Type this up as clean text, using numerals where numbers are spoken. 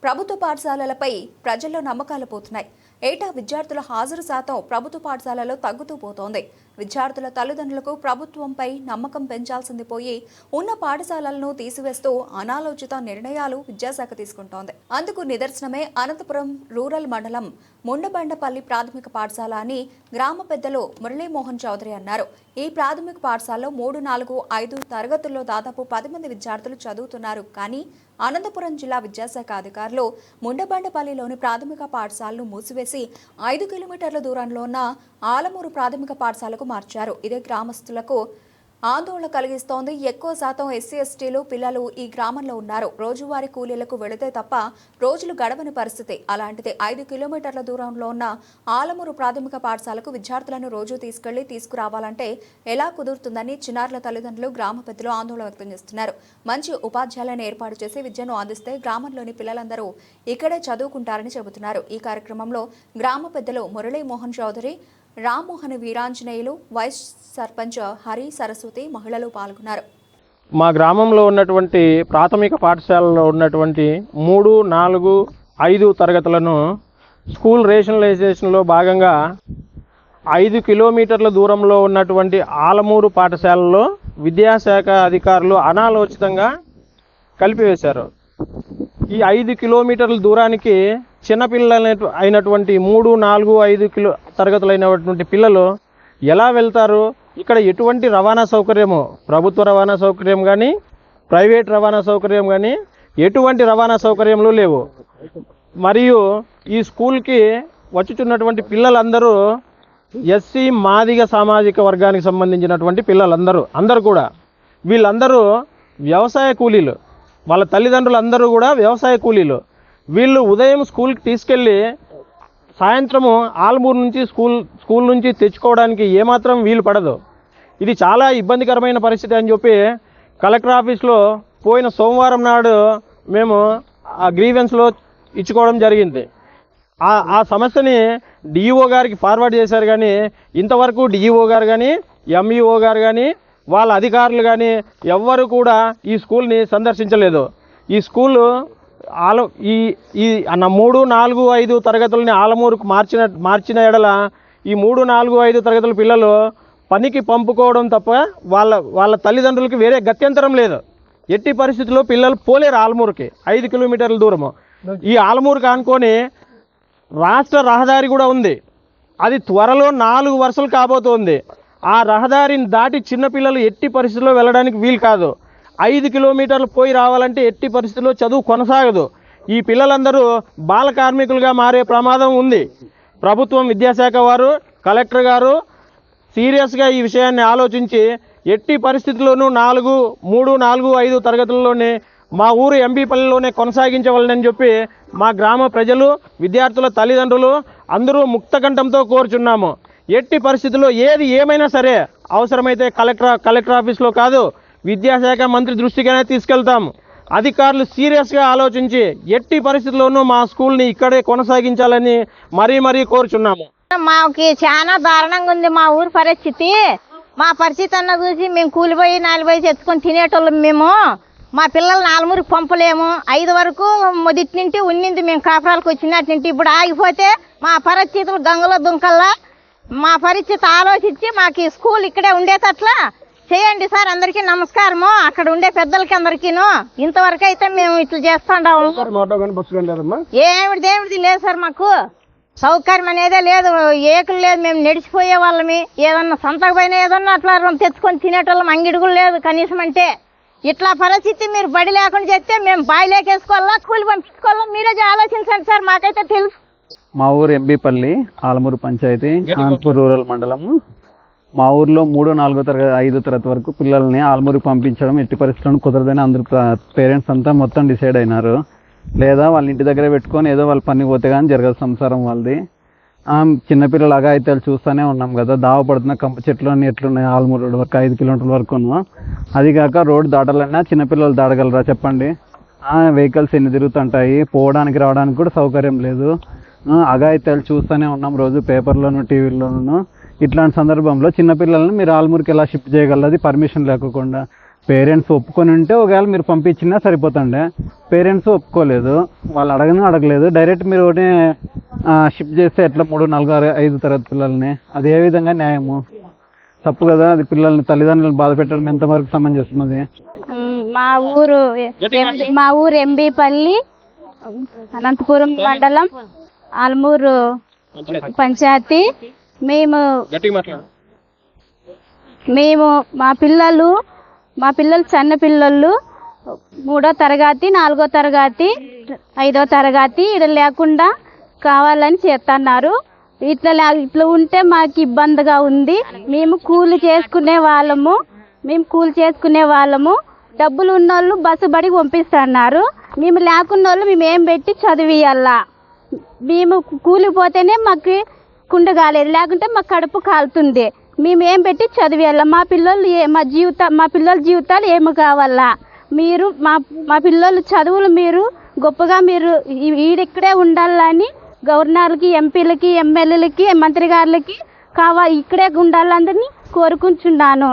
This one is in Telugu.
ప్రభుత్వ పాఠశాలలపై ప్రజల్లో నమ్మకాలు పోతున్నాయి. ఏటా విద్యార్థుల హాజరు శాతం ప్రభుత్వ పాఠశాలలో తగ్గుతూ పోతోంది. విద్యార్థుల తల్లిదండ్రులకు ప్రభుత్వంపై నమ్మకం పెంచాల్సింది పోయి ఉన్న పాఠశాలలను తీసివేస్తూ అనాలోచిత నిర్ణయాలు విద్యాశాఖ తీసుకుంటోంది. అందుకు నిదర్శనమే అనంతపురం రూరల్ మండలం ముండబండపల్లి ప్రాథమిక పాఠశాల అని గ్రామ పెద్దలు మురళీమోహన్ చౌదరి అన్నారు. ఈ ప్రాథమిక పాఠశాలలో 3, 4, 5 తరగతుల్లో దాదాపు 10 మంది విద్యార్థులు చదువుతున్నారు. కానీ అనంతపురం జిల్లా విద్యాశాఖ అధికారులు ముండబండపల్లిలోని ప్రాథమిక పాఠశాలను మూసివేసి 5 కిలోమీటర్ల దూరంలో ఉన్న ఆలమూరు ప్రాథమిక పాఠశాలకు మార్చారు. ఇదే గ్రామస్తులకు ఆందోళన కలిగిస్తోంది. ఎక్కువ శాతం ఎస్సీ ఎస్టీలు పిల్లలు ఈ గ్రామంలో ఉన్నారు. రోజువారీ కూలీలకు వెళితే తప్ప రోజులు గడవని పరిస్థితి. అలాంటిది 5 కిలోమీటర్ల దూరంలో ఉన్న ఆలమూరు ప్రాథమిక పాఠశాలకు విద్యార్థులను రోజు తీసుకురావాలంటే ఎలా కుదురుతుందని చిన్నారుల తల్లిదండ్రులు, గ్రామ పెద్దలు ఆందోళన వ్యక్తం చేస్తున్నారు. మంచి ఉపాధ్యాయులను ఏర్పాటు చేసి విద్యను అందిస్తే గ్రామంలోని పిల్లలందరూ ఇక్కడే చదువుకుంటారని చెబుతున్నారు. ఈ కార్యక్రమంలో గ్రామ పెద్దలు మురళీమోహన్ చౌదరి, రామ్మోహన్ వీరాంజనేయులు, వైస్ సర్పంచ్ హరి, సరస్వతి మహిళలు పాల్గొన్నారు. మా గ్రామంలో ఉన్నటువంటి ప్రాథమిక పాఠశాలలో ఉన్నటువంటి 3, 4, 5 తరగతులను స్కూల్ రేషనలైజేషన్లో భాగంగా 5 కిలోమీటర్ల దూరంలో ఉన్నటువంటి ఆలమూరు పాఠశాలలో విద్యాశాఖ అధికారులు అనాలోచితంగా కలిపివేశారు. ఈ 5 కిలోమీటర్ల దూరానికి చిన్నపిల్లలు అయినటువంటి 3, 4, 5 తరగతులైనటువంటి పిల్లలు ఎలా వెళ్తారు? ఇక్కడ ఎటువంటి రవాణా సౌకర్యము, ప్రభుత్వ రవాణా సౌకర్యం కానీ ప్రైవేట్ రవాణా సౌకర్యం కానీ ఎటువంటి రవాణా సౌకర్యంలు లేవు. మరియు ఈ స్కూల్కి వచ్చుచున్నటువంటి పిల్లలందరూ ఎస్సీ మాదిగ సామాజిక వర్గానికి సంబంధించినటువంటి పిల్లలందరూ కూడా వీళ్ళందరూ వ్యవసాయ కూలీలు. వాళ్ళ తల్లిదండ్రులందరూ కూడా వ్యవసాయ కూలీలు. వీళ్ళు ఉదయం స్కూల్కి తీసుకెళ్ళి సాయంత్రము ఆలమూరు నుంచి స్కూల్ నుంచి తెచ్చుకోవడానికి ఏమాత్రం వీలు పడదు. ఇది చాలా ఇబ్బందికరమైన పరిస్థితి అని చెప్పి కలెక్టర్ ఆఫీస్లో పోయిన సోమవారం నాడు మేము ఆ గ్రీవెన్స్లో ఇచ్చుకోవడం జరిగింది. ఆ సమస్యని డిఈఓ గారికి ఫార్వర్డ్ చేశారు. కానీ ఇంతవరకు డిఈఓ గారు కానీ ఎంఈఓ గారు కానీ వాళ్ళ అధికారులు కానీ ఎవ్వరు కూడా ఈ స్కూల్ని సందర్శించలేదు. ఈ స్కూలు ఈ 3, 4, 5 తరగతులని ఆలమూరుకు మార్చిన ఎడల ఈ 3, 4, 5 తరగతుల పిల్లలు పనికి పంపుకోవడం తప్ప వాళ్ళ తల్లిదండ్రులకి వేరే గత్యంతరం లేదు. ఎట్టి పరిస్థితుల్లో పిల్లలు పోలేరు ఆలమూరుకి. 5 కిలోమీటర్ల దూరము. ఈ ఆలమూరుకి ఆనుకొని రాష్ట్ర రహదారి కూడా ఉంది. అది త్వరలో 4 వరుసలు కాబోతోంది. ఆ రహదారిని దాటి చిన్నపిల్లలు ఎట్టి పరిస్థితుల్లో వెళ్ళడానికి వీలు కాదు. 5 కిలోమీటర్లు పోయి రావాలంటే ఎట్టి పరిస్థితుల్లో చదువు కొనసాగదు. ఈ పిల్లలందరూ బాల కార్మికులుగా మారే ప్రమాదం ఉంది. ప్రభుత్వం, విద్యాశాఖ వారు, కలెక్టర్ గారు సీరియస్గా ఈ విషయాన్ని ఆలోచించి ఎట్టి పరిస్థితుల్లోనూ 3, 4, 5 తరగతుల్లోనే మా ఊరు ఎంబీపల్లిలోనే కొనసాగించవాలని చెప్పి మా గ్రామ ప్రజలు, విద్యార్థుల తల్లిదండ్రులు అందరూ ముక్తకంఠంతో కోరుచున్నాము. ఎట్టి పరిస్థితుల్లో ఏది ఏమైనా సరే అవసరమైతే కలెక్టర్ ఆఫీస్లో కాదు, విద్యాశాఖ మంత్రి దృష్టికైనా తీసుకెళ్తాం. అధికారులు సీరియస్గా ఆలోచించి ఎట్టి పరిస్థితుల్లోనూ మా స్కూల్ని ఇక్కడే కొనసాగించాలని మరీ కోరుచున్నాము. మాకు చాలా దారుణంగా ఉంది మా ఊరు పరిస్థితి. మా పరిస్థితి అన్న చూసి మేము కూలిపోయి 4 పోయి తెచ్చుకొని తినేటోళ్ళం. మేము మా పిల్లల్ని ఆలమూరికి పంపలేము. 5 వరకు మొదటి నుండి ఉన్నింది. మేము కాపురాలకు వచ్చినట్టు నుండి ఇప్పుడు ఆగిపోతే మా పరిస్థితులు గంగలో దుంకల్లా. మా పరిస్థితి ఆలోచించి మాకు స్కూల్ ఇక్కడే ఉండేటట్లా చేయండి సార్. అందరికీ నమస్కారము. అక్కడ ఉండే పెద్దలకి అందరికీను. ఇంతవరకు అయితే మేము ఇట్లా చేస్తుంటాము. ఏమిటి లేదు సార్, మాకు సౌకర్యం అనేదే లేదు, ఏకులు లేదు. మేము నడిచిపోయే వాళ్ళమి. ఏదన్నా సంతకు పైన ఏదన్నా అట్లా తెచ్చుకొని తినేటోళ్ళం. అంగిడుగులు లేదు కనీసం. అంటే ఇట్లా పరిస్థితి మీరు బడి లేకుండా చేస్తే మేము బాయిలేకేసుకోవాలా, కూలి పంపించుకోవాలా? మీరే ఆలోచించండి సార్. మాకైతే తెలుసు. మా ఊరు ఎంబీపల్లి, ఆలమూరు పంచాయతీ, అనంతపురం రూరల్ మండలము. మా ఊర్లో 3, 4 తరగతి 5 తరగతి వరకు పిల్లల్ని ఆలమూరికి పంపించడం ఎట్టి పరిస్థితులను కుదరదని అందరూ పేరెంట్స్ అంతా మొత్తం డిసైడ్ అయినారు. లేదా వాళ్ళ ఇంటి దగ్గర పెట్టుకొని ఏదో వాళ్ళ పని పోతే కానీ జరగదు సంసారం వాళ్ళది. చిన్నపిల్లలు అఘాయిత్యాలు చూస్తూనే ఉన్నాం కదా. దావపడుతున్న కంప చెట్లు అన్నీ ఎట్లున్నాయి ఆలమూరు రోడ్ వరకు 5 కిలోమీటర్ల వరకును. అది కాక రోడ్డు దాటాలన్నా చిన్నపిల్లలు దాటగలరా చెప్పండి? వెహికల్స్ ఎన్ని తిరుగుతుంటాయి, పోవడానికి రావడానికి కూడా సౌకర్యం లేదు. అఘాయిత్యాలు చూస్తూనే ఉన్నాం రోజు పేపర్లోను, టీవీల్లోనూ. ఇట్లాంటి సందర్భంలో చిన్నపిల్లల్ని మీరు ఆలమూరికి ఎలా షిఫ్ట్ చేయగలది పర్మిషన్ లేకుండా? పేరెంట్స్ ఒప్పుకొని ఉంటే ఒకవేళ మీరు పంపించినా సరిపోతుండే. పేరెంట్స్ ఒప్పుకోలేదు, వాళ్ళు అడగలేదు. డైరెక్ట్ మీరు ఒకటి షిఫ్ట్ చేస్తే ఎట్లా 3, 4, 5 తరగతి పిల్లల్ని, అది ఏ విధంగా న్యాయము? తప్పు కదా అది. పిల్లల్ని తల్లిదండ్రులను బాధ పెట్టడం ఎంతవరకు సమంజసం అది? మా ఊరు ఎంబీపల్లి, అనంతపురం మండలం, ఆల్మూరు పంచాయతీ. మేము మా పిల్లలు చిన్న పిల్లలు 3వ తరగతి, 4వ తరగతి, 5వ తరగతి ఇక్కడ లేకుండా కావాలని చేస్తున్నారు. ఇట్లా ఉంటే మాకు ఇబ్బందిగా ఉంది. మేము కూలి చేసుకునే వాళ్ళము, డబ్బులు ఉన్నోళ్ళు బస్సు బడికి పంపిస్తున్నారు. మేము లేకున్న వాళ్ళు మేము ఏం పెట్టి చదివియాలా? మేము కూలిపోతేనే మాకు కుండ కాలేదు, లేకుంటే మా కడుపు కాలుతుంది. మేము ఏం పెట్టి చదివేయాలా? మా పిల్లల జీవితాలు ఏమి కావాలా? మీరు మా పిల్లల చదువులు మీరు గొప్పగా మీరు ఈడిక్కడే ఉండాలని గవర్నర్లకి, ఎంపీలకి, ఎమ్మెల్యేలకి, మంత్రి గారులకి ఇక్కడే ఉండాలని కోరుకుంటున్నాను.